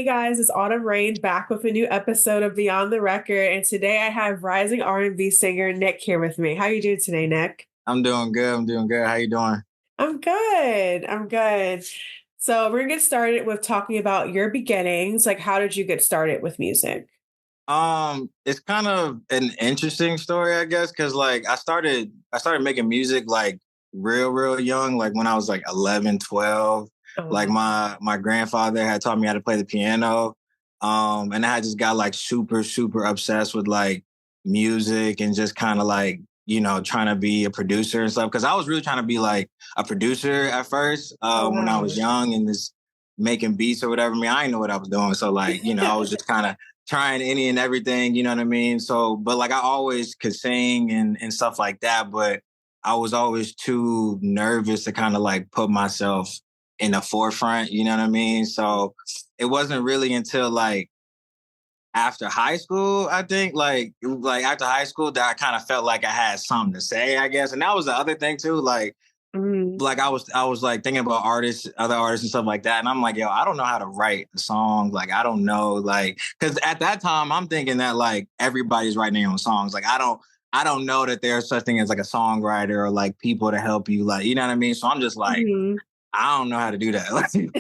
guys, it's Autumn Rain back with a new episode of Beyond the Record, and today I have rising R&B singer Nick here with me. How are you doing today, Nick? I'm doing good. I'm doing good. How you doing? I'm good. I'm good. So we're gonna get started with talking about your beginnings. Like, how did you get started with music? It's kind of an interesting story, I guess, because like I started making music like real young, like when I was like 11, 12. Oh, Like wow. my grandfather had taught me how to play the piano. And I just got like super obsessed with like music and just kind of like, trying to be a producer and stuff. Cause I was really trying to be like a producer at first, Oh, when I wow. was young and just making beats or whatever. I mean, I didn't know what I was doing. So like, I was just kind of trying any and everything, you know what I mean? So, but like I always could sing and stuff like that, but I was always too nervous to kind of like put myself in the forefront, you know what I mean? So it wasn't really until like after high school, I think, like after high school that I kind of felt like I had something to say, I guess. And that was the other thing too, Mhm. like I was like thinking about artists, other artists and stuff like that. And I'm like, yo, I don't know how to write a song. Like, I don't know, like, because at that time I'm thinking that like everybody's writing their own songs. Like, I don't know that there's such thing as like a songwriter or like people to help you, like, you know what I mean? So I'm just like, Mhm. I don't know how to do that. Like, you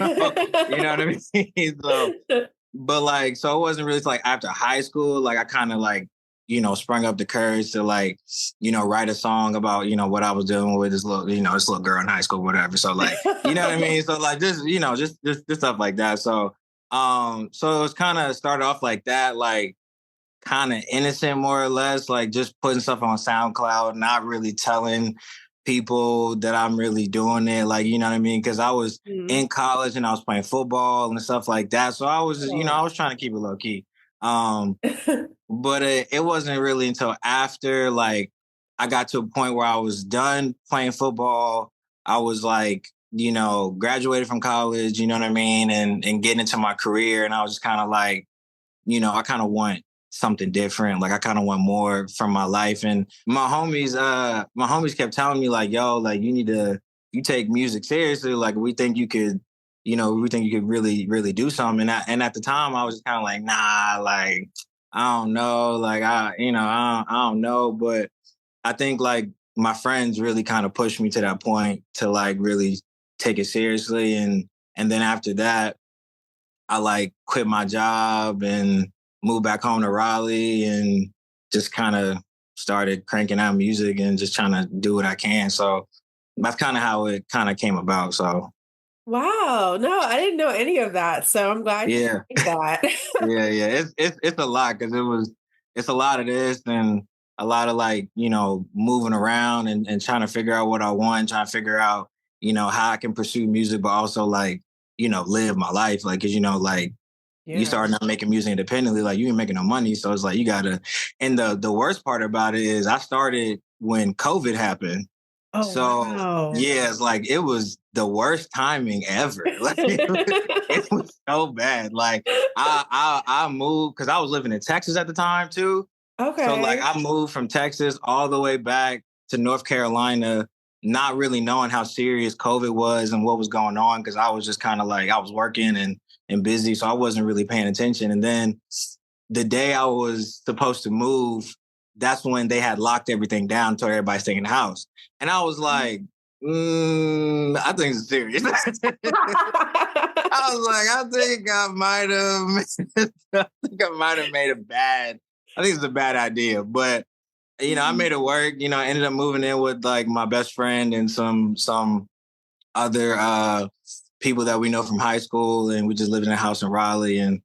know what I mean? So but like, so it wasn't really like after high school, like I kind of like, sprung up the courage to like, write a song about, what I was doing with this little girl in high school, whatever. So like, you know what I mean? So like just, just stuff like that. So it was kind of started off like that, like kind of innocent, more or less, like just putting stuff on SoundCloud, not really telling people that I'm really doing it. Like, you know what I mean? Cause I was Mhm. in college and I was playing football and stuff like that. So I was just, Oh. I was trying to keep it low key. Um, but it wasn't really until after like I got to a point where I was done playing football. I was like, graduated from college, you know what I mean? And getting into my career. And I was just kind of like, I kind of want something different. Like I kind of want more from my life. And my homies kept telling me like, yo, like you take music seriously. Like we think you could really do something. And at the time I was just kind of like, nah, like, I don't know. Like I don't know. But I think like my friends really kind of pushed me to that point to like really take it seriously. And then after that, I like quit my job and moved back home to Raleigh and just kind of started cranking out music and just trying to do what I can. So that's kind of how it kind of came about. So Wow. No, I didn't know any of that. So I'm glad you yeah, shared that. yeah. It's a lot because it's a lot of this and a lot of like, moving around and trying to figure out what I want, trying to figure out, how I can pursue music, but also like, live my life. Like, cause like you Yeah. start not making music independently, like you ain't making no money. So it's like you gotta. And the worst part about it is I started when COVID happened. Oh, So wow. yeah, it's like it was the worst timing ever. Like it was so bad. Like I moved because I was living in Texas at the time too. So like Okay. I moved from Texas all the way back to North Carolina, not really knowing how serious COVID was and what was going on because I was just kind of like I was working and busy, so I wasn't really paying attention. And then the day I was supposed to move, that's when they had locked everything down, told everybody staying in the house. And I was like, I think it's serious. I was like, I think I might have, I think I might have made a bad. I think it's a bad idea, but I Mhm. made it work. I ended up moving in with like my best friend and some other people that we know from high school, and we just lived in a house in Raleigh. And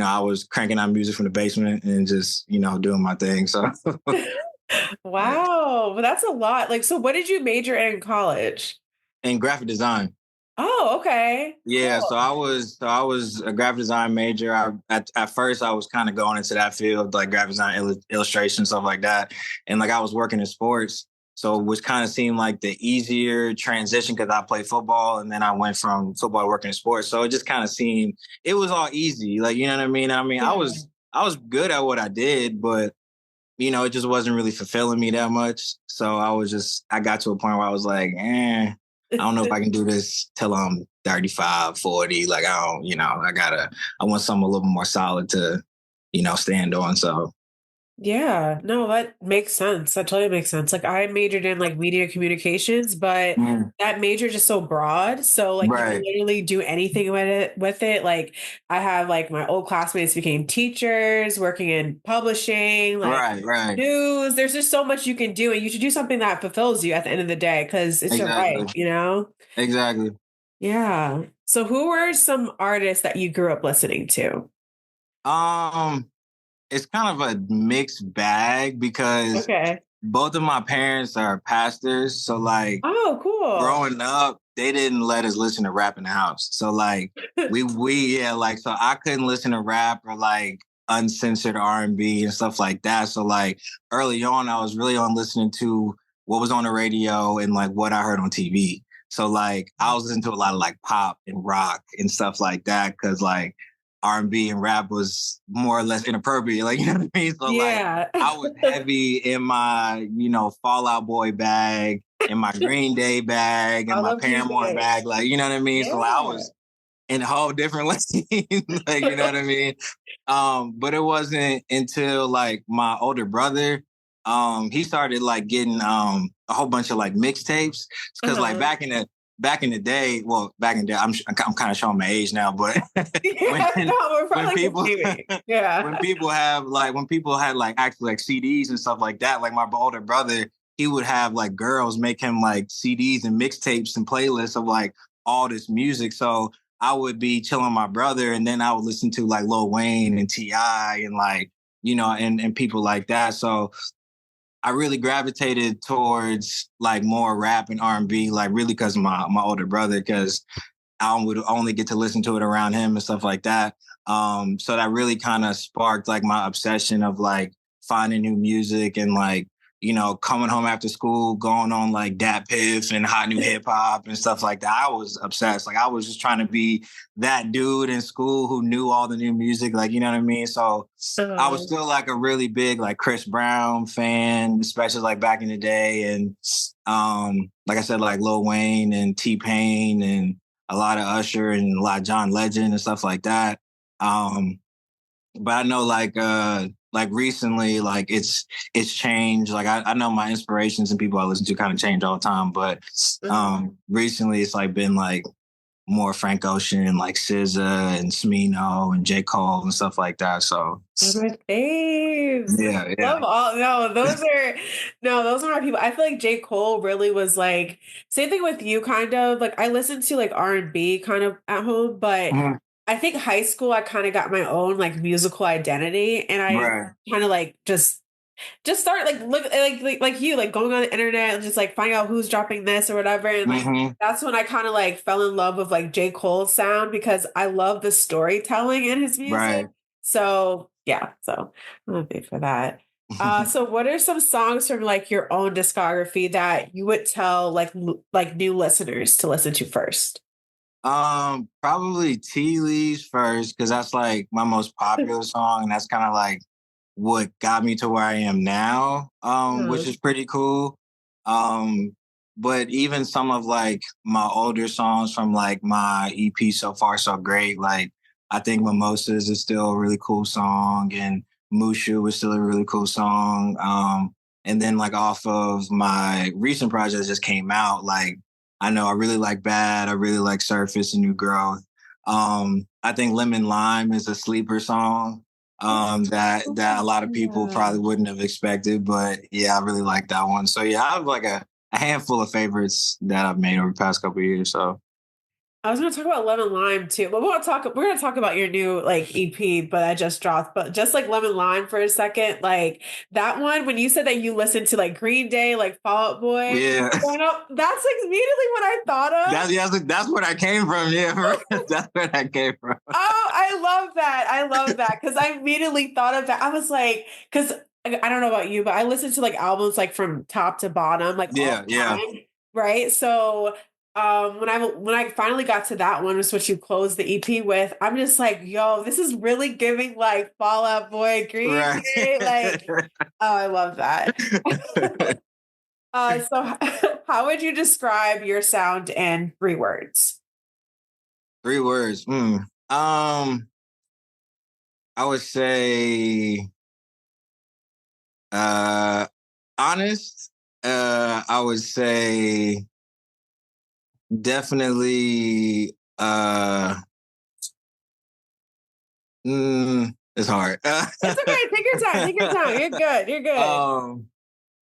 I was cranking out music from the basement and just doing my thing. So yeah, Wow. Well, that's a lot. Like, so what did you major in college? and graphic design. Oh, okay. Yeah, Cool. so I was a graphic design major. At first I was kind of going into that field, like graphic design, illustration, stuff like that, and like I was working in sports, so which kind of seemed like the easier transition because I played football and then I went from football to working in sports. So it just kind of seemed it was all easy, like you know what I mean. I mean, I Yeah. was I was good at what I did, but it just wasn't really fulfilling me that much. So I got to a point where I was like, I don't know if I can do this till I'm 35, 40. Like I don't, I want something a little more solid to, stand on. So Yeah, no, that makes sense. That totally makes sense. Like I majored in like media communications, but mm, that major is just so broad. So like you can right, literally do anything with it. Like I have like my old classmates became teachers, working in publishing, like right. news. There's just so much you can do, and you should do something that fulfills you at the end of the day because it's your life, Exactly. you know? Exactly. Yeah. So who were some artists that you grew up listening to? Um, it's kind of a mixed bag because Okay. both of my parents are pastors. So like Oh, cool. growing up, they didn't let us listen to rap in the house. So like so I couldn't listen to rap or like uncensored R&B and stuff like that. So like early on, I was really on listening to what was on the radio and like what I heard on TV. So like I was listening to a lot of like pop and rock and stuff like that because like R&B and rap was more or less inappropriate. Like, you know what I mean? So like Yeah. I was heavy in my, Fall Out Boy bag, in my Green Day bag, and I my love Green Paramore Day. bag. Like, you know what I mean? So like, I Yeah. was in a whole different lane. Like, you know what I mean? But it wasn't until like my older brother, he started like getting a whole bunch of like mixtapes. Because like Uh-huh. back in the day, well, back in the day, I'm kind of showing my age now, but when Yeah, no, we're when probably like the people same age. Yeah. when people had like actually like CDs and stuff like that, like my older brother, he would have like girls make him like CDs and mixtapes and playlists of like all this music. So I would be chilling with my brother, and then I would listen to like Lil Wayne and T.I. and like and people like that. So I really gravitated towards like more rap and R&B, like really because of my older brother, because I would only get to listen to it around him and stuff like that. So that really kind of sparked like my obsession of like finding new music and like, coming home after school, going on like Dat Piff and hot new hip hop and stuff like that. I was obsessed. Like I was just trying to be that dude in school who knew all the new music. Like, you know what I mean? So I was Uh, still like a really big like Chris Brown fan, especially like back in the day. And like I said, like Lil Wayne and T-Pain and a lot of Usher and a lot of John Legend and stuff like that. Um, but I know like recently, like it's changed. Like I know my inspirations and people I listen to kind of change all the time. But uh, recently it's like been like more Frank Ocean, like SZA and Smino and J. Cole and stuff like that. So those are my faves. yeah, Love yeah. all no, those are my people. I feel like J. Cole really was like same thing with you kind of. Like I listened to like R&B kind of at home, but Mhm. I think high school I kind of got my own like musical identity and I Right. kind of like just start like look like you like going on the internet and just like finding out who's dropping this or whatever and like Hmm. that's when I kind of like fell in love with like J. Cole's sound because I love the storytelling in his music. Right. So yeah, so I'm a big for that. So what are some songs from like your own discography that you would tell like new listeners to listen to first? Probably Tea Leaves first, because that's like my most popular song, and that's kind of like what got me to where I am now, which Uh, is pretty cool. Um, but even some of like my older songs from like my EP So Far So Great, like I think Mimosas is still a really cool song, and Mushu is still a really cool song. And then like off of my recent project that just came out, like I know I really like Bad, I really like Surface and New Growth. I think Lemon Lime is a sleeper song that a lot of people yeah. probably wouldn't have expected. But yeah, I really like that one. So yeah, I have like a handful of favorites that I've made over the past couple of years. So I was going to talk about Lemon Lime too, but we're going to talk about your new like EP, but I just dropped. But just like Lemon Lime for a second, like that one when you said that you listened to like Green Day, like Fall Out Boy, yeah, growing up, that's like immediately what I thought of. that's where I came from. Yeah, that's where I came from. Oh, I love that. I love that because I immediately thought of that. I was like, because I don't know about you, but I listen to like albums like from top to bottom, like all Yeah, the yeah. time, right? So, when I finally got to that one, was what you closed the EP with. I'm just like, yo, this is really giving like Fall Out Boy, Green Right. Day, like, oh, I love that. So how would you describe your sound in 3 words? Three words. I would say uh honest. I would say definitely it's hard. It's okay. Take your time. Take your time. You're good. You're good. um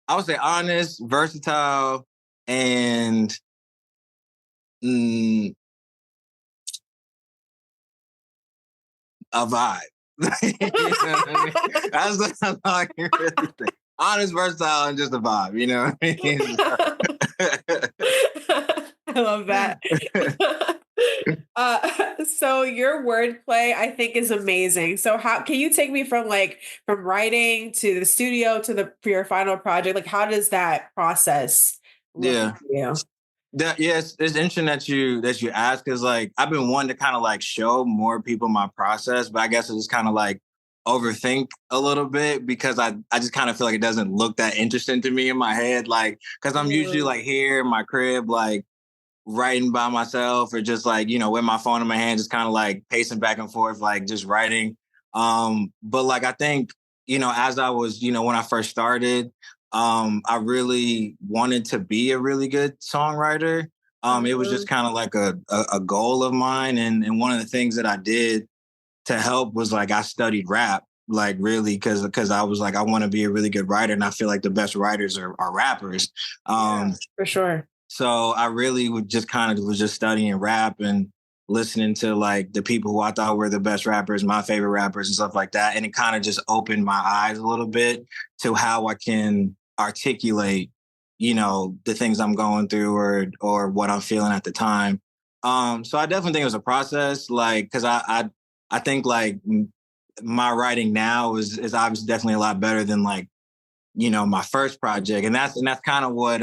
I would say honest, versatile, and mm, a vibe. You know what I mean? That's all I can really say. Honest, versatile, and just a vibe. You know what I mean? I love that. So your wordplay, I think, is amazing. So how can you take me from like from writing to the studio to the for your final project? Like, how does that process look Yeah. for you? Yes, it's interesting that you ask because like I've been wanting to kind of like show more people my process, but I guess I just kind of like overthink a little bit because I just kind of feel like it doesn't look that interesting to me in my head, like because I'm usually Mm, like here in my crib like writing by myself or just like with my phone in my hand, just kind of like pacing back and forth, like just writing. But like I think as I was when I first started, I really wanted to be a really good songwriter. It was just mhm. kind of like a goal of mine, and one of the things that I did to help was like I studied rap, like really because I was like I want to be a really good writer, and I feel like the best writers are rappers. Yeah, um for sure. so I really would just kind of was just studying rap and listening to like the people who I thought were the best rappers, my favorite rappers and stuff like that. And it kind of just opened my eyes a little bit to how I can articulate, the things I'm going through or what I'm feeling at the time. So I definitely think it was a process, like because I think like my writing now is obviously definitely a lot better than like my first project, and that's kind of what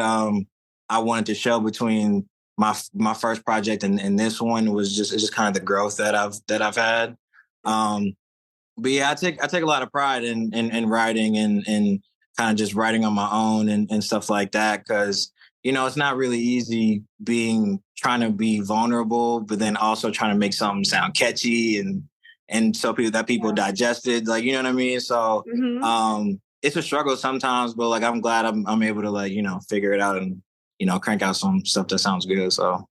I wanted to show between my first project and this one was just it's just kind of the growth that I've had. Um, but yeah, I take a lot of pride in writing and kind of just writing on my own and stuff like that because it's not really easy being trying to be vulnerable, but then also trying to make something sound catchy and so people Yeah. digest it, like what I mean. So Mhm. it's a struggle sometimes, but like I'm glad I'm able to like figure it out and crank out some stuff that sounds good. So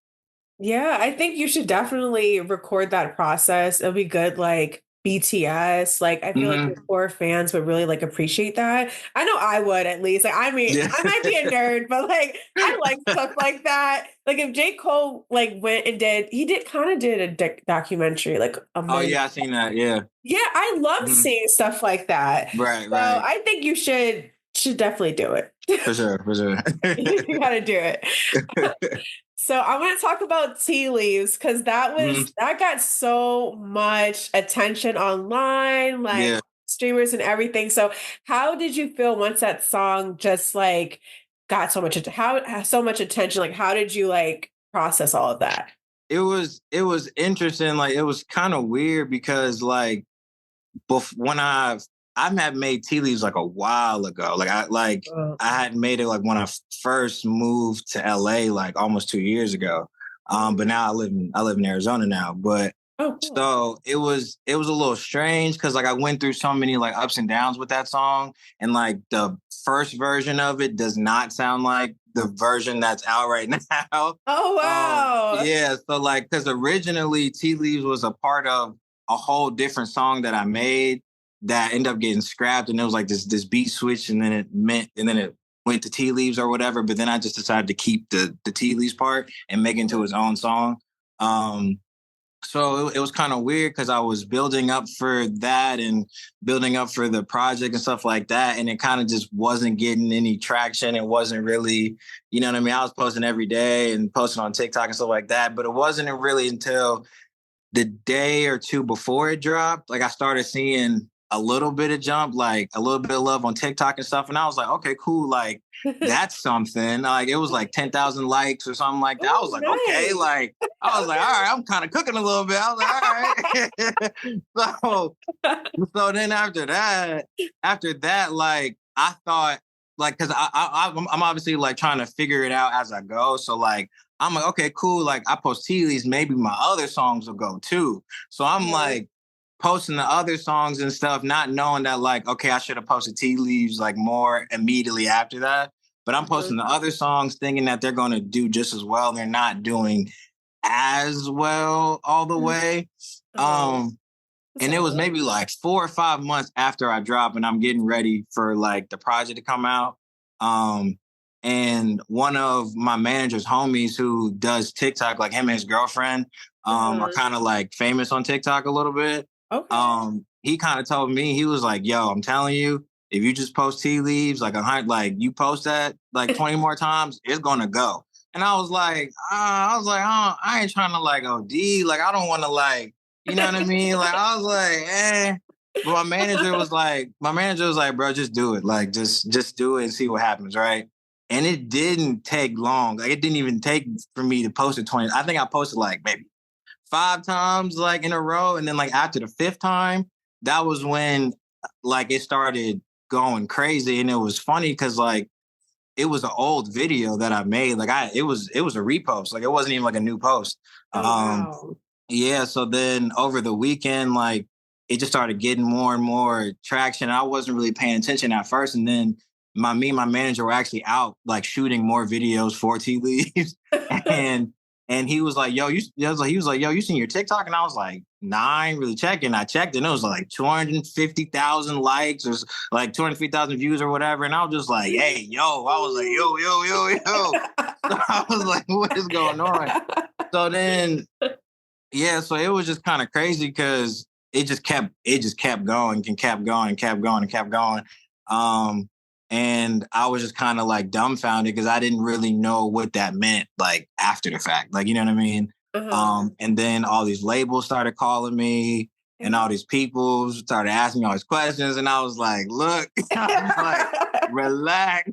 Yeah, I think you should definitely record that process. It'll be good, like BTS. Like, I feel like your hmm core fans would really like appreciate that. I know I would at least. Like, I mean, yeah. I might be a nerd, but like, I like stuff like that. Like, if J. Cole like went and he did kind of did a documentary like a Oh month. yeah, I seen that. Yeah. Yeah, I love hmm seeing stuff like that. Right, So right. I think you should definitely do it. For sure, for sure. You got to do it. So I want to talk about tea leaves because Mhm. that got so much attention online, like Yeah. streamers and everything. So how did you feel once that song just like got so much how so much attention? Like how did you like process all of that? It was interesting. Like it was kind of weird because like when I had made tea leaves like a while ago. I had made it like when I first moved to LA like almost 2 years ago. But now I live in Arizona now. But Oh, cool. so it was a little strange because like I went through so many like ups and downs with that song, and like the first version of it does not sound like the version that's out right now. Oh, wow. Yeah, so like because originally Tea Leaves was a part of a whole different song that I made that ended up getting scrapped, and it was like this beat switch, and then it went to Tea Leaves or whatever. But then I just decided to keep the Tea Leaves part and make it into his own song. Um, so it was kind of weird because I was building up for that and building up for the project and stuff like that, and it kind of just wasn't getting any traction. It wasn't really, you know what I mean. I was posting every day and posting on TikTok and stuff like that, but it wasn't really until the day or two before it dropped, like I started seeing a little bit of jump, like a little bit of love on TikTok and stuff. And I was like, okay, cool. Like that's something. Like it was like 10,000 likes or something like that. I was Oh, like, okay, nice. like I was like, all Okay. right, I'm kind of cooking a little bit. I was like, all right. So then after that, like I thought, like, cause I'm obviously like trying to figure it out as I go. So like I'm like, okay, cool. Like I post tea leaves, maybe my other songs will go too. So I'm Uh-huh. like posting the other songs and stuff, not knowing that like, okay, I should have posted tea leaves like more immediately after that. But I'm Uh-huh. posting the other songs thinking that they're gonna do just as well. They're not doing as well all the way. Oh, Um, that's and it was sad. maybe like 4 or 5 months after I dropped, and I'm getting ready for like the project to come out. Um, and one of my manager's homies who does TikTok, like him and his girlfriend, are Uh-huh. kind of like famous on TikTok a little bit. Okay. He kind of told me, he was like, "Yo, I'm telling you, if you just post tea leaves like 100, like you post that like 20 more times, it's gonna go." And I was like, oh, I ain't trying to like OD, like I don't want to like, you know what I mean? Like I was like, eh. But my manager was like, bro, just do it. Like just do it and see what happens, right? And it didn't take long. Like it didn't even take for me to post it 20. I think I posted like maybe 5 times like in a row. And then like after the fifth time, that was when like it started going crazy. And it was funny because like it was an old video that I made. Like it was a repost. Like it wasn't even like a new post. Oh, Um, wow. yeah, so then over the weekend, like it just started getting more and more traction. I wasn't really paying attention at first, and then my manager were actually out like shooting more videos for Tea Leaves, and and he was like, "Yo, he was like, yo, you seen your TikTok?" And I was like, "Nah, I ain't really checking." I checked, and it was like 250,000 likes or like 250,000 views or whatever. And I was just like, "Hey, yo!" I was like, "Yo, yo, yo, yo!" So I was like, "What is going on?" So then yeah, so it was just kind of crazy because it just kept going and kept going and kept going and kept going. Um, and I was just kind of like dumbfounded because I didn't really know what that meant like after the fact. Like, you know what I mean? Uh-huh. And then all these labels started calling me and all these people started asking me all these questions. And I was like, look, I'm like, relax.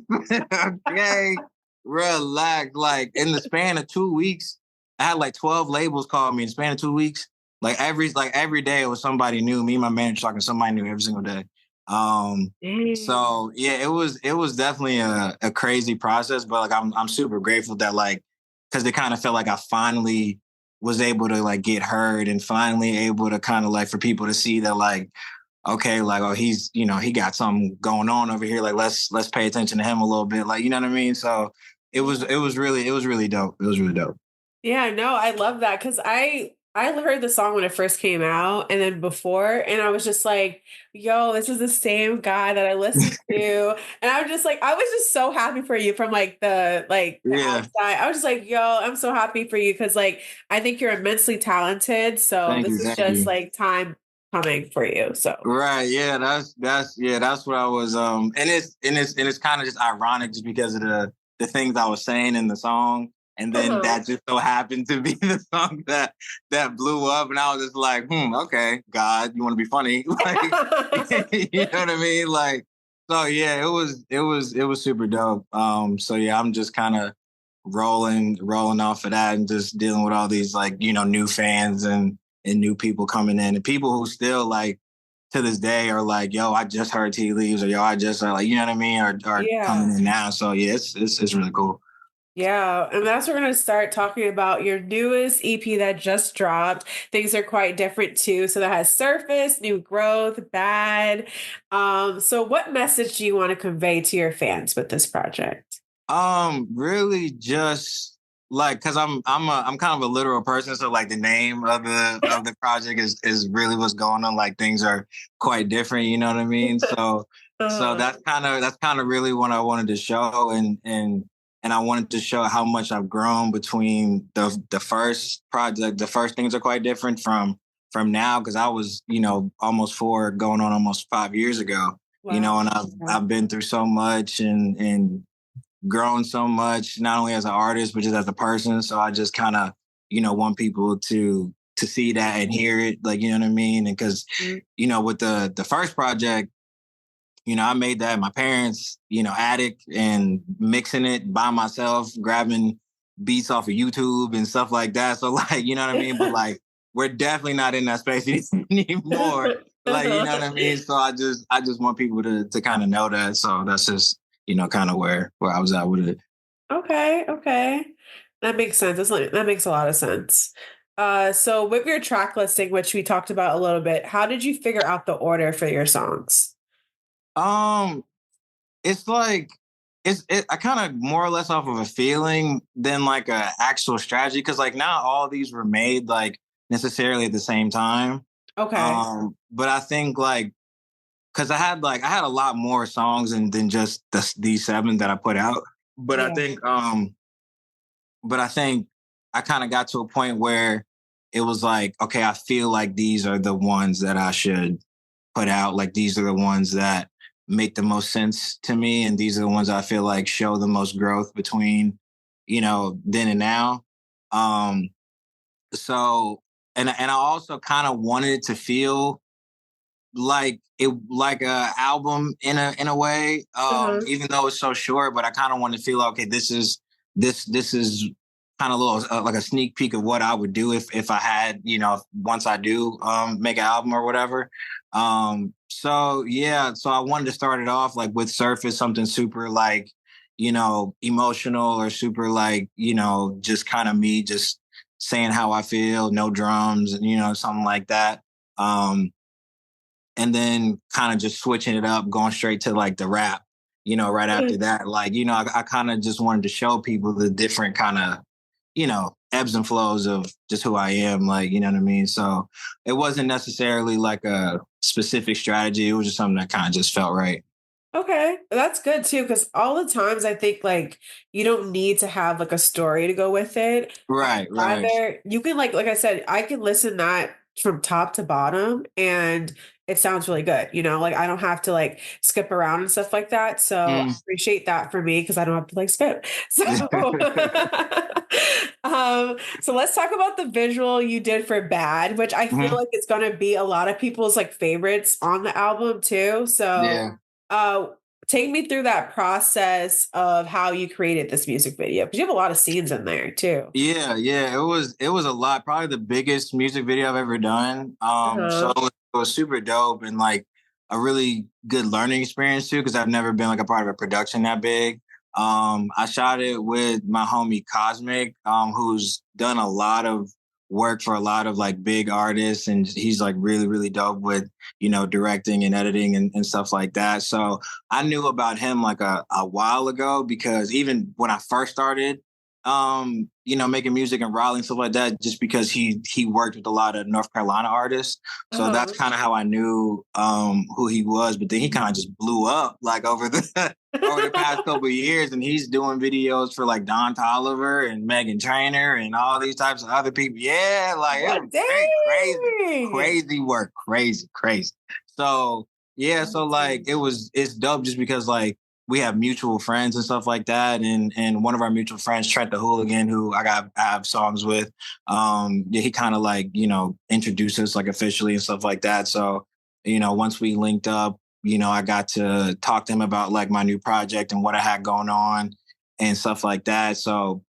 Okay. Relax. Like in the span of 2 weeks, I had like 12 labels call me in the span of 2 weeks. Like every day it was somebody new. Me and my manager talking to somebody new every single day. Um, Dang. so yeah, it was definitely a crazy process, but like I'm super grateful that like because it kind of felt like I finally was able to like get heard and finally able to kind of like for people to see that like okay like oh he's he got something going on over here like let's pay attention to him a little bit like you know what I mean so it was really dope it was really dope. Yeah, no, I love that because I heard the song when it first came out and then before, and I was just like, yo, this is the same guy that I listened to. And I was just like, I was just so happy for you from like the Yeah. outside. I was just like, yo, I'm so happy for you because like I think you're immensely talented. So Thank this you. is Thank just you. like time coming for you. So Right. Yeah. That's what I was. And it's kind of just ironic just because of the things I was saying in the song, and then uh-huh. that just so happened to be the song that blew up, and I was just like, okay, God, you want to be funny, like, you know what I mean, like. So yeah, it was super dope. So yeah, I'm just kind of rolling off of that and just dealing with all these like new fans and new people coming in and people who still like to this day are like, yo, I just heard tea leaves or yo, I just like, you know what I mean? Are coming Yeah. in now. So yeah, it's really cool. Yeah, and that's we're gonna start talking about your newest EP that just dropped. Things are quite different too. So that has surface, new growth, bad. So what message do you want to convey to your fans with this project? Really just like because I'm kind of a literal person, so like the name of the project is really what's going on. Like things are quite different, you know what I mean? So Uh, that's kind of really what I wanted to show and I wanted to show how much I've grown between the first project. The first things are quite different from now because I was, almost 4 going on almost 5 years ago, wow. and I've been through so much and grown so much, not only as an artist, but just as a person. So I just kind of, want people to see that and hear it, like, you know what I mean? And because, Mhm. with the first project, I made that in my parents, attic and mixing it by myself, grabbing beats off of YouTube and stuff like that. So like, you know what I mean? But like we're definitely not in that space anymore. Like, you know what I mean? So I just want people to kind of know that. So that's just, kind of where I was at with it. Okay, okay. That makes sense. That makes a lot of sense. So with your track listing, which we talked about a little bit, how did you figure out the order for your songs? Um, it's like I kind of more or less off of a feeling than like a actual strategy because like not all these were made like necessarily at the same time. Okay. But I think like because I had a lot more songs than just these seven that I put out. But I Yeah. think but I think I kind of got to a point where it was like, okay, I feel like these are the ones that I should put out. Like these are the ones that make the most sense to me, and these are the ones I feel like show the most growth between, then and now. Um, so and I also kind of wanted it to feel like a album in a way, Uh-huh. even though it's so short, but I kind of want to feel okay, this is kind of a little like a sneak peek of what I would do if I had, once I do make an album or whatever. So yeah, so I wanted to start it off like with Surface, something super like, emotional or super like, just kind of me just saying how I feel, no drums, and something like that. Um, and then kind of just switching it up, going straight to like the rap, right after that. Like, I kind of just wanted to show people the different kind of, ebbs and flows of just who I am, like, you know what I mean? So it wasn't necessarily like a specific strategy. It was just something that kind of just felt right. Okay, that's good too, because all the times I think like you don't need to have like a story to go with it. I'd Right, right. rather you can like I said, I can listen that from top to bottom and it sounds really good. Like I don't have to like skip around and stuff like that. So I Mm. appreciate that for me because I don't have to like skip. So so let's talk about the visual you did for Bad, which I feel Mhm. like it's gonna be a lot of people's like favorites on the album too. So Yeah. uh, take me through that process of how you created this music video because you have a lot of scenes in there too. Yeah, yeah, it was a lot. Probably the biggest music video I've ever done. So Uh-huh. it was super dope and like a really good learning experience too, because I've never been like a part of a production that big. I shot it with my homie Cosmic, who's done a lot of work for a lot of like big artists, and he's like really, really dope with directing and editing and stuff like that. So I knew about him like a while ago because even when I first started making music in Raleigh and stuff like that, just because he worked with a lot of North Carolina artists. So that's Uh-huh. kind of how I knew who he was. But then he kind of just blew up like over the over the past couple of years, and he's doing videos for like Don Tolliver and Megan Trainor and all these types of other people. Yeah, like it What? was crazy, Dang. crazy work, crazy, crazy. So yeah, so like it's dope just because like we have mutual friends and stuff like that. And one of our mutual friends, Trent the Hooligan, who I have songs with, yeah, he kind of like, introduced us like officially and stuff like that. So, once we linked up, I got to talk to him about like my new project and what I had going on and stuff like that. So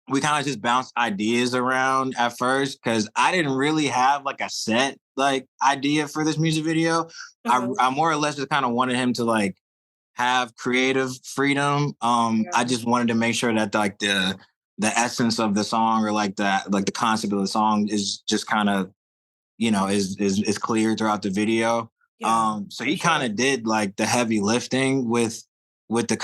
we kind of just bounced ideas around at first because I didn't really have like a set like idea for this music video. Uh-huh. I more or less just kind of wanted him to like have creative freedom. I Yeah. just wanted to make sure that like the essence of the song or like the concept of the song is just kind of is clear throughout the video. Yeah, So for he kind sure. of did like the heavy lifting with the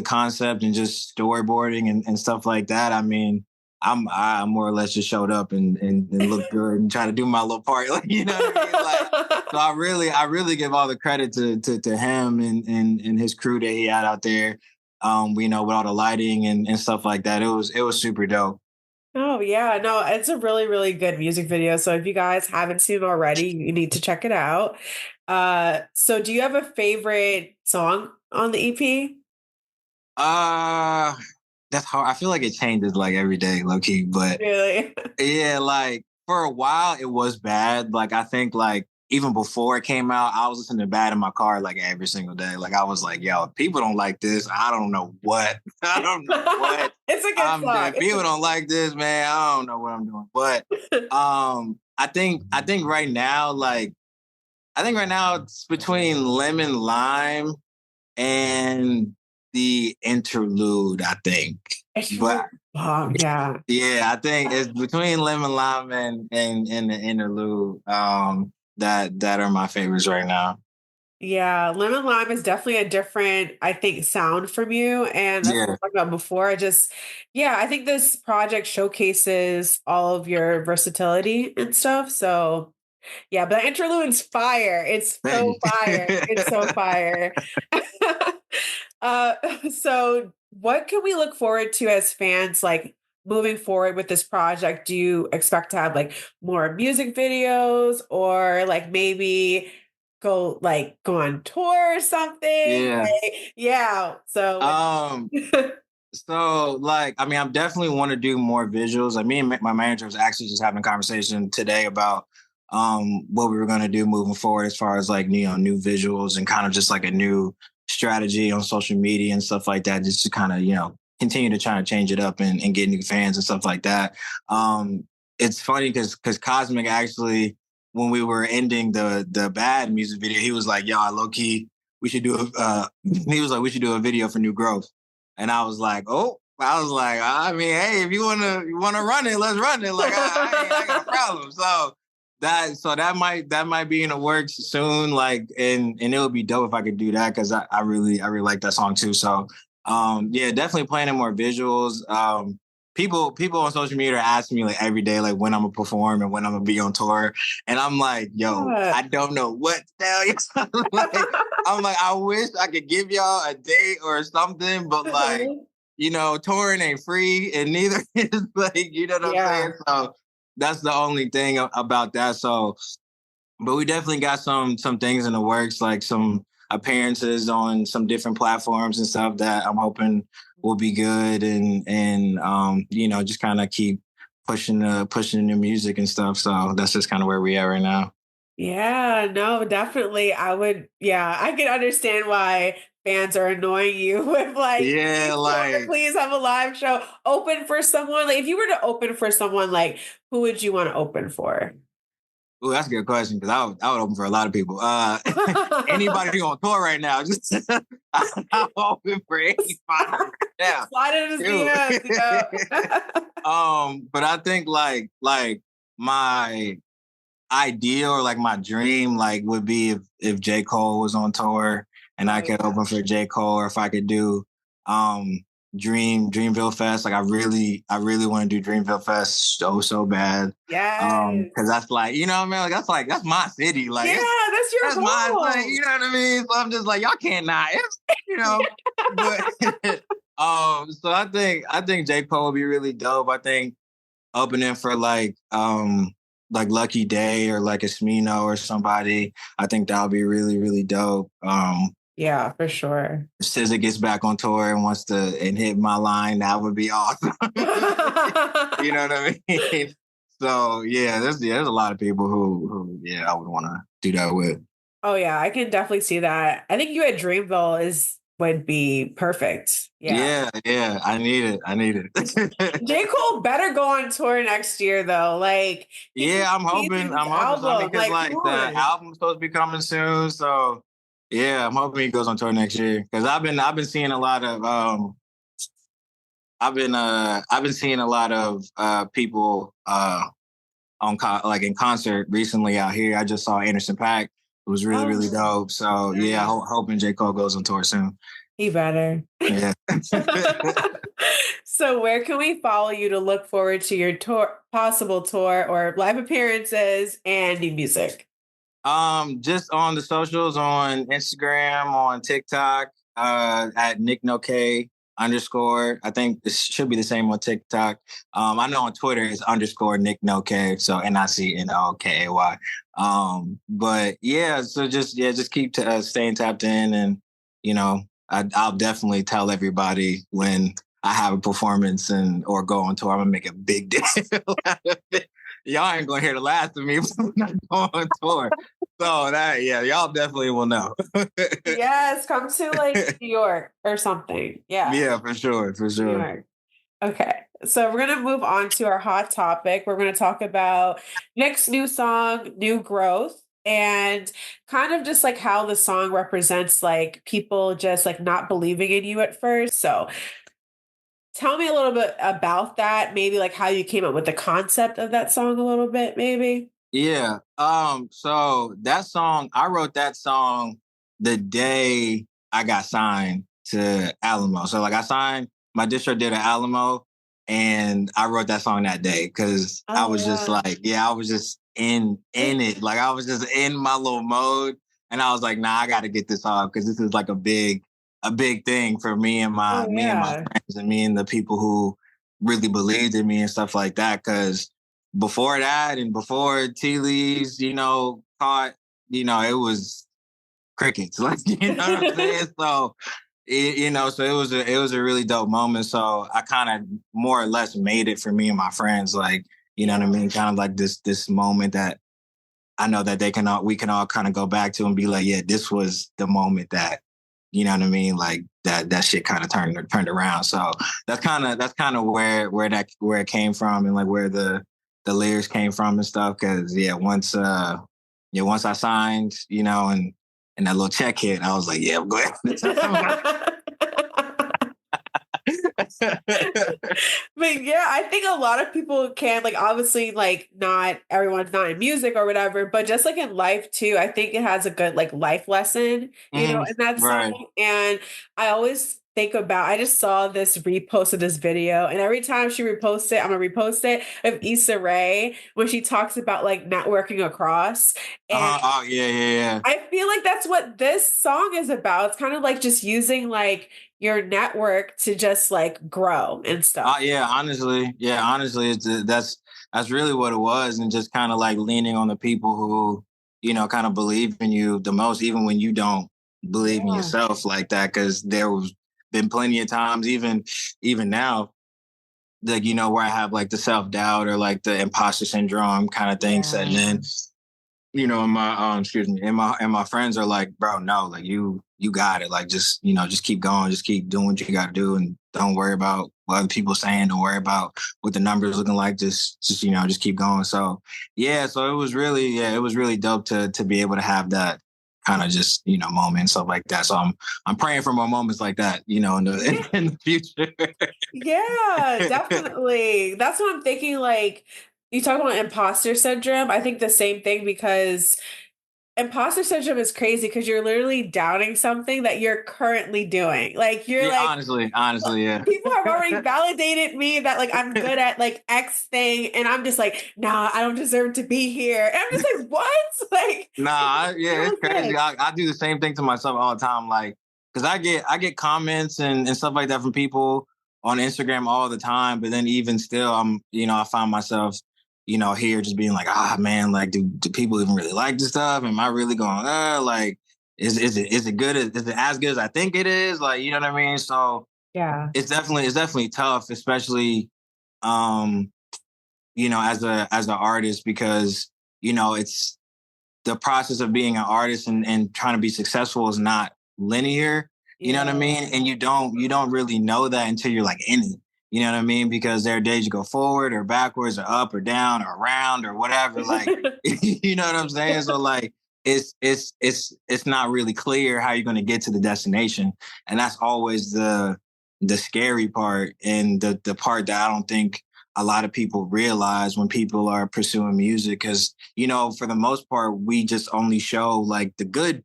concept and just storyboarding and stuff like that. I mean, I more or less just showed up and looked good and tried to do my little part. Like, you know what I mean? Like, so I really give all the credit to him and his crew that he had out there. With all the lighting and stuff like that. It was super dope. Oh yeah, no, it's a really, really good music video. So if you guys haven't seen it already, you need to check it out. So do you have a favorite song on the EP? Uh that's hard. I feel like it changes like every day, low key. But Really? yeah, like for a while it was bad. Like I think like even before it came out, I was listening to Bad in my car like every single day. Like I was like, yo, people don't like this. I don't know what. I don't know what It's a good I'm doing. People song. don't like this, man. I don't know what I'm doing. But I think right now, like I think right now it's between Lemon Lime and the interlude, I think. It's really But Yeah. Yeah, I think it's between Lemon Lime and the interlude. That are my favorites right now. Yeah, lemon lime is definitely a different, I think, sound from you. And that's what Yeah. I talked about before. Yeah, I think this project showcases all of your versatility and stuff. So, yeah, but that interlude's fire. It's Thank so you. fire. It's so fire. uh, so what can we look forward to as fans, like moving forward with this project? Do you expect to have like more music videos or like maybe go on tour or something? Yeah. Like, yeah. So Um, so like, I mean, I definitely want to do more visuals. Like me and my manager was actually just having a conversation today about what we were going to do moving forward as far as like, new visuals and kind of just like a new strategy on social media and stuff like that, just to kind of, continue to try to change it up and get new fans and stuff like that. Um, it's funny because Cosmic actually, when we were ending the bad music video, he was like, yo, I low key, we should do he was like, we should do a video for New Growth. And I was like, oh, I was like, I mean, hey, if you wanna run it, let's run it. Like I got a problem. So that might be in the works soon. Like and it would be dope if I could do that because I really like that song too. So yeah, definitely planning more visuals. People on social media are asking me like every day, like when I'm gonna perform and when I'm gonna be on tour. And I'm like, yo, yeah. I don't know what to tell you. like, I'm like, I wish I could give y'all a date or something, but like, touring ain't free and neither is like, you know what I'm Yeah. saying? So that's the only thing about that. So, but we definitely got some things in the works, like some appearances on some different platforms and stuff that I'm hoping will be good and just kind of keep pushing the new music and stuff. So that's just kind of where we are right now. Yeah, no, definitely. Yeah, I can understand why fans are annoying you with like, Yeah, like please have a live show open for someone. Like, if you were to open for someone, like, who would you want to open for? oh, that's a good question because I would open for a lot of people. Anybody on tour right now, just I'm open for anybody right Slide in his now. DMs, yeah. But I think like my ideal or like my dream like would be if J. Cole was on tour and I Oh, could yeah. open for J. Cole, or if I could do um Dreamville Fest. Like I really want to do Dreamville Fest so bad. Yes. Because that's like, you know what I mean? Like that's my city. Like Yeah, that's your that's my like, goal. you know what I mean? So I'm just like, y'all can't not, you know. But so I think J. Cole would be really dope. I think opening for like Lucky Day or like Esmino or somebody. I think that would be really, really dope. Yeah, for sure. If SZA gets back on tour and wants to and hit my line, that would be awesome. You know what I mean? So there's a lot of people who I would want to do that with. Oh yeah, I can definitely see that. I think you at Dreamville is would be perfect. Yeah. Yeah, I need it. I need it. J. Cole better go on tour next year though. Like he keeps Yeah, I'm teasing hoping. his I'm hoping so. I mean, album. because Like, come like the on. album's supposed to be coming soon, so yeah, I'm hoping he goes on tour next year. Because I've been seeing a lot of I've been seeing a lot of people like in concert recently out here. I just saw Anderson .Paak. It was really really Oh, dope. So yeah, nice. hoping J Cole goes on tour soon. He better. Yeah. So where can we follow you to look forward to your possible tour or live appearances and new music? Just on the socials, on Instagram, on TikTok, at Nick No K underscore. I think this should be the same on TikTok. I know on Twitter it's underscore Nick No K, so NICNOKAY. But yeah, so just keep staying tapped in, and I'll definitely tell everybody when I have a performance or go on tour. I'm gonna make a big deal out of it. Y'all ain't gonna hear the last of me when I go on tour. So y'all definitely will know. Yes, come to like New York or something. Yeah, Yeah, for sure, for New sure. York. Okay, so we're gonna move on to our hot topic. We're gonna talk about Nick's new song, New Growth, and kind of just like how the song represents like people just like not believing in you at first. So Tell me a little bit about that, maybe like how you came up with the concept of that song a little bit, maybe. Yeah. So that song, I wrote that song the day I got signed to Alamo. So like I signed my distro did an Alamo, and I wrote that song that day because I Oh was just yeah. like, yeah, I was just in it. Like I was just in my little mode. And I was like, nah, I gotta get this off because this is like a big thing for Oh me and my yeah. friends and me and the people who really believed in me and stuff like that. Cause before that and before tea leaves, caught, it was crickets. Like, you know what I'm saying? So so it was a really dope moment. So I kind of more or less made it for me and my friends, like, you know what I Yeah. mean? Kind of like this moment that I know that we can all kind of go back to and be like, yeah, this was the moment that, you know what I mean? Like that shit kind of turned around. So that's kind of where it came from, and like where the lyrics came from and stuff. Cause once I signed, and that little check hit, I was like, yeah, I'm glad. But yeah, I think a lot of people can like obviously like not everyone's not in music or whatever, but just like in life too, I think it has a good like life lesson, Mhm. in that Right. song. And I always think about I just saw this repost of this video, and every time she reposts it, I'm gonna repost it of Issa Rae when she talks about like networking across. And Uh-huh. Oh yeah, yeah, yeah. I feel like that's what this song is about. It's kind of like just using like your network to just like grow and stuff. Yeah, honestly, that's really what it was, and just kind of like leaning on the people who, kind of believe in you the most, even when you don't believe in Yeah. yourself like that. Because there was been plenty of times, even now, like where I have like the self doubt or like the imposter syndrome kind of thing setting Yeah. in. And my excuse me, and my friends are like, bro, no, like you got it. Like just keep going, just keep doing what you gotta do, and don't worry about what other people saying, don't worry about what the numbers looking like. Just keep going. So yeah, so it was really dope to be able to have that kind of just, moment and stuff like that. So I'm praying for more moments like that, in Yeah. the in the future. Yeah, definitely. That's what I'm thinking. Like, you talk about imposter syndrome. I think the same thing because imposter syndrome is crazy because you're literally doubting something that you're currently doing. Like, you're Yeah, like, honestly, yeah. people have already validated me that like I'm good at like X thing, and I'm just like, nah, I don't deserve to be here. And I'm just like, what? Like, Nah, yeah, it's crazy. realistic. I do the same thing to myself all the time, like, because I get comments and stuff like that from people on Instagram all the time. But then even still, I find myself, here just being like, man, like, do people even really like this stuff? Am I really going, like, is it good? Is it as good as I think it is? Like, you know what I mean? So Yeah. it's definitely tough, especially, um, as an artist, because it's the process of being an artist and trying to be successful is not linear. You know what I Yeah. mean? And you don't really know that until you're like in it. You know what I mean? Because there are days you go forward or backwards or up or down or around or whatever. Like, you know what I'm saying? So like it's not really clear how you're going to get to the destination. And that's always the scary part, and the part that I don't think a lot of people realize when people are pursuing music. Because for the most part, we just only show like the good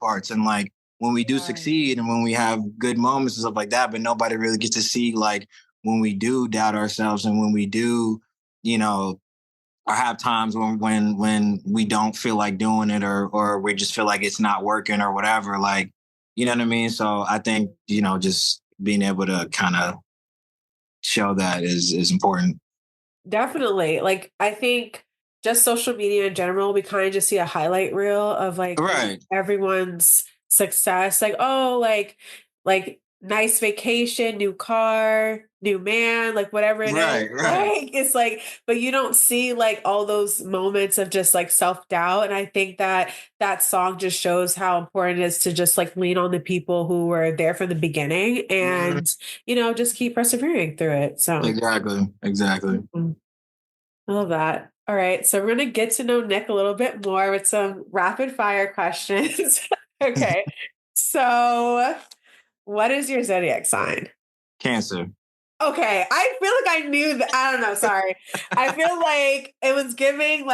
parts, and like when we do Yeah. succeed and when we have good moments and stuff like that, but nobody really gets to see like when we do doubt ourselves, and when we do, you know or have times when we don't feel like doing it, or we just feel like it's not working or whatever, like, you know what I mean? So I think, just being able to kind of show that is important. Definitely. Like, I think just social media in general, we kind of just see a highlight reel of like Right. everyone's success. Like, oh, like nice vacation, new car, new man, like whatever it is. Right. Right. Like, it's like, but you don't see like all those moments of just like self-doubt. And I think that that song just shows how important it is to just like lean on the people who were there from the beginning Mhm. and, just keep persevering through it. So. Exactly. Exactly. Mhm. I love that. All right. So we're going to get to know Nick a little bit more with some rapid fire questions. Okay. So, what is your zodiac sign? Cancer. Okay, I feel like I knew that. I don't know. Sorry, I feel like it was giving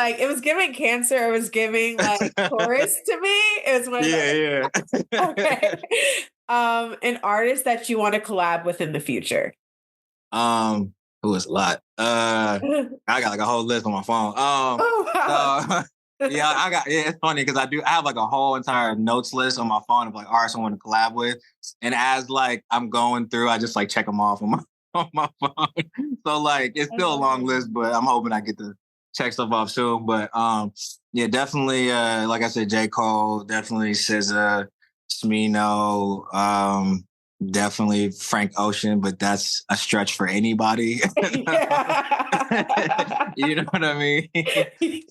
Cancer. It was giving like Taurus to me. It was one of those. Yeah, Okay, yeah. an artist that you want to collab with in the future. It was a lot. I got like a whole list on my phone. Oh wow. So yeah, it's funny because I have like a whole entire notes list on my phone of like artists I want to collab with. And as like I'm going through, I just like check them off on my on my phone. So like it's still a long list, but I'm hoping I get to check stuff off soon. But yeah, definitely like I said, J. Cole, definitely SZA, Smino, definitely Frank Ocean, but that's a stretch for anybody. Yeah. You know what I mean?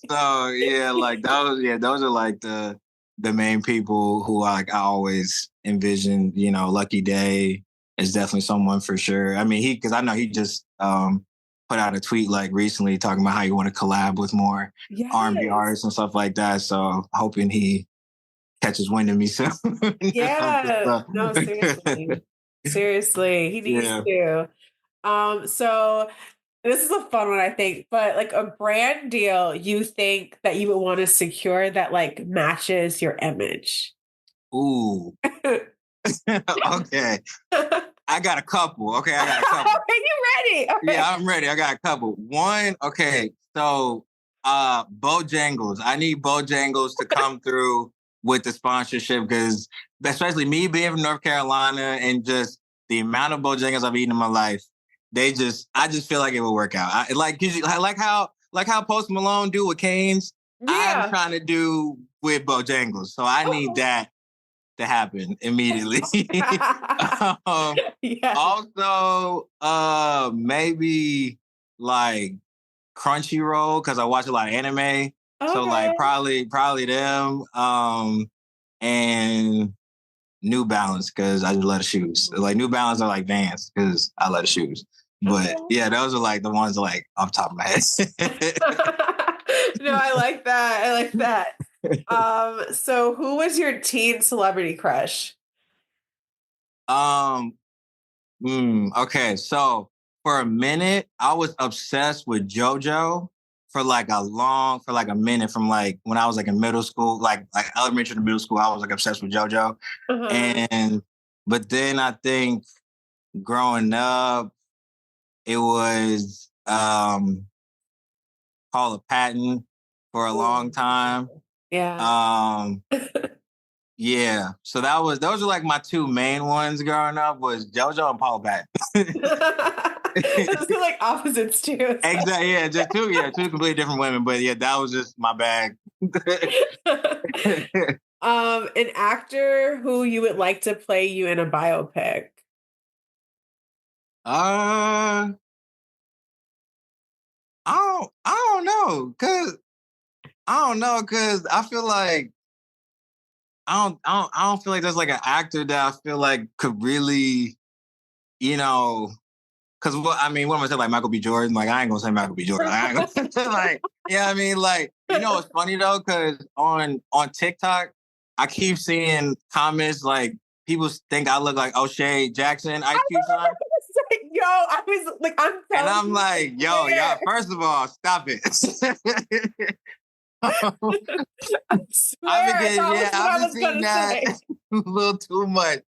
So yeah, like those are like the main people who I always envision. You know, Lucky Day is definitely someone for sure. I mean, because I know he just put out a tweet like recently talking about how you want to collab with more R&B Yes. artists and stuff like that. So hoping he catches wind of me soon or something. Yeah. So, No, seriously. Seriously, he needs yeah. to. So this is a fun one, I think, but like a brand deal you think that you would want to secure that like matches your image. Ooh. Okay. I got a couple. Okay, I got a couple. Are you ready? Yeah, Okay. I'm ready. I got a couple. One, okay, so Bojangles. I need Bojangles to come through with the sponsorship because especially me being from North Carolina and just the amount of Bojangles I've eaten in my life, I just feel like it would work out. Like how Post Malone do with Canes, I'm Yeah. trying to do with Bojangles. So I need that to happen immediately. um, Yeah. Also, maybe like Crunchyroll because I watch a lot of anime. So like Okay. probably them. And New Balance because I just love the shoes. Like New Balance are like Vans because I love the shoes. But Okay. yeah, those are like the ones like off the top of my head. No, I like that. I like that. So who was your teen celebrity crush? um, okay, so for a minute, I was obsessed with JoJo for like a minute from like when I was like in middle school, like elementary to middle school, I was like obsessed with JoJo. Uh-huh. And but then I think growing up, it was Paula Patton for a long Ooh. time. Yeah. Um, yeah, so those are like my two main ones growing up was JoJo and Paula Patton. Those are like opposites too. It's Exactly. Two completely different women. But yeah, that was just my bag. an actor who you would like to play you in a biopic. uh, I don't know, cause I feel like I don't feel like there's like an actor that I feel like could really, you know, cause what am I saying? Like Michael B. Jordan? Like I ain't gonna say Michael B. Jordan. I ain't gonna like, yeah, I mean, like, you know, it's funny though, cause on TikTok, I keep seeing comments like people think I look like O'Shea Jackson, Ice Cube son. Yo, I was like, I'm And telling I'm you, I like, yo, swear. y'all, first of all, stop it. I swear that was what I've I been was seeing gonna that say. a little too much.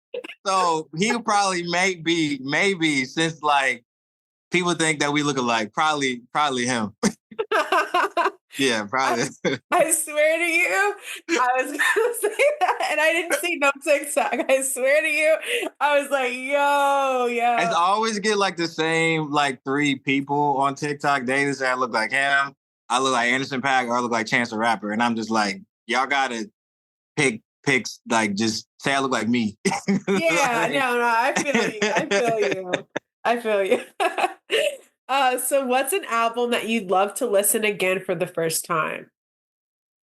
So he probably maybe since like people think that we look alike, probably him. Yeah, I, probably. I swear to you, I was gonna say that, and I didn't see no TikTok. I swear to you, I was like, yo, It's yo. always get like the same like three people on TikTok. They either say I look like him, I look like Anderson .Paak, or I look like Chance the Rapper. And I'm just like, y'all gotta picks like just say I look like me. Yeah, Like, no, no, I feel you. I feel you. I feel you. So what's an album that you'd love to listen again for the first time?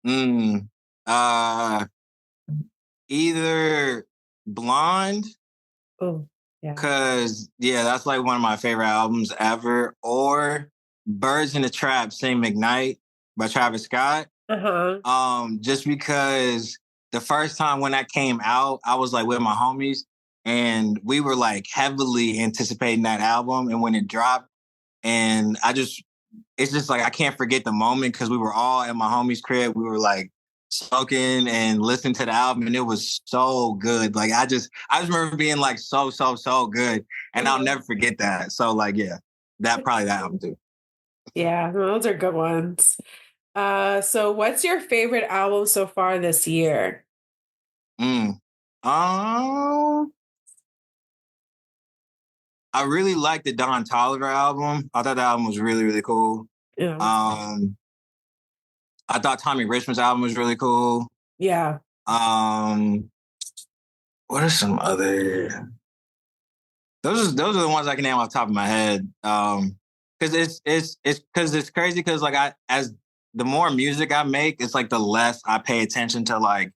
mm, uh, either Blonde, Oh, yeah. cause yeah, that's like one of my favorite albums ever, or Birds in the Trap, Sing McKnight by Travis Scott. Uh-huh. Just because the first time when that came out, I was like with my homies and we were like heavily anticipating that album. And when it dropped, and it's just like I can't forget the moment because we were all at my homie's crib. We were like smoking and listening to the album, and it was so good. Like I just remember being like so good, and I'll never forget that. So like yeah, that album too. Yeah, those are good ones. So what's your favorite album so far this year? Mm. Um, I really liked the Don Toliver album. I thought the album was really cool. Yeah. Um, I thought Tommy Richmond's album was really cool. Yeah. Um, what are some other? Those are the ones I can name off the top of my head. Because it's crazy because like as the more music I make, it's like the less I pay attention to like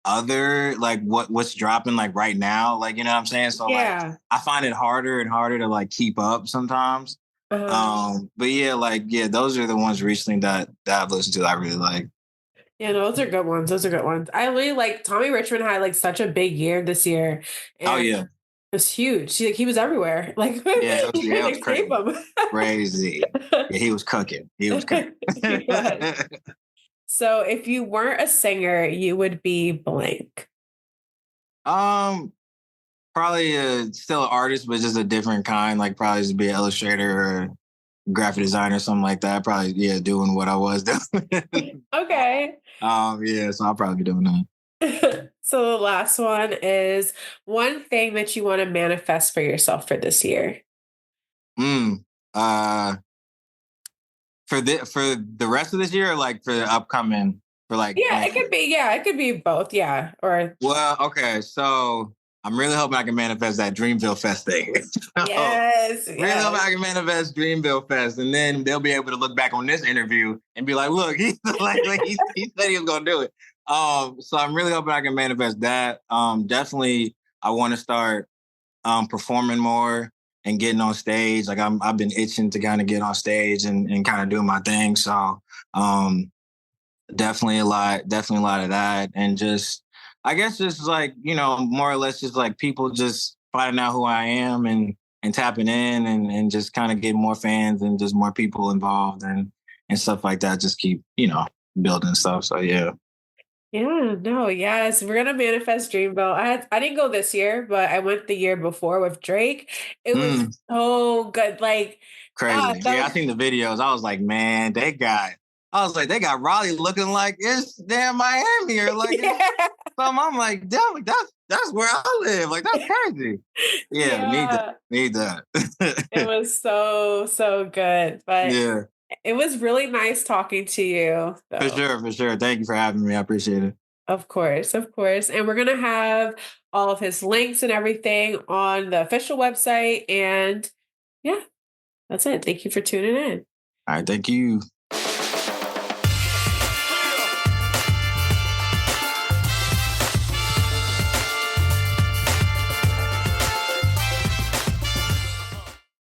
other like what's dropping like right now. Like you know what I'm saying? So like Yeah. I find it harder and harder to like keep up sometimes. Uh-huh. But yeah, like yeah, those are the ones recently that I've listened to that I really like. Yeah, no, those are good ones. Those are good ones. I really like Tommy Richmond had like such a big year this year, Oh and yeah. it's huge. He was everywhere. Like you Yeah, it couldn't was escape crazy. him. Crazy. Yeah, he was cooking. He was cooking. He was. So if you weren't a singer, you would be blank. um, Probably still an artist, but just a different kind. Like probably just be an illustrator or graphic designer, something like that. Probably yeah, doing what I was doing. Okay. Yeah, so I'll probably be doing that. So the last one is one thing that you want to manifest for yourself for this year. Mm. Uh, for the rest of this year, or like for the upcoming, for like Yeah, next year. it could be both. Yeah. Or Well, okay, so I'm really hoping I can manifest that Dreamville Fest thing. So, yes, really hoping yes. I can manifest Dreamville Fest, and then they'll be able to look back on this interview and be like, "Look, he's like he said he was gonna do it." So I'm really hoping I can manifest that. Definitely, I want to start performing more and getting on stage. Like I've been itching to kind of get on stage and kind of do my thing. So um, definitely a lot of that, and just I guess just like more or less just like people just finding out who I am and tapping in and just kind of getting more fans and just more people involved and stuff like that. Just keep building stuff. So yeah. Yeah, no, yes. We're gonna manifest Dreamville. I didn't go this year, but I went the year before with Drake. It was Mm, so good. Like, crazy. that Yeah, I was seen the videos. I was like, man, I was like, they got Raleigh looking like it's damn Miami or like it's yeah. something. I'm like, damn, like that's where I live. Like that's crazy. Yeah, Yeah. need that. It was so, so good. But Yeah, it was really nice talking to you. So for sure. Thank you for having me. I appreciate it. of course, of course. And we're gonna have all of his links and everything on the official website. And yeah, that's it. Thank you for tuning in. All right, thank you.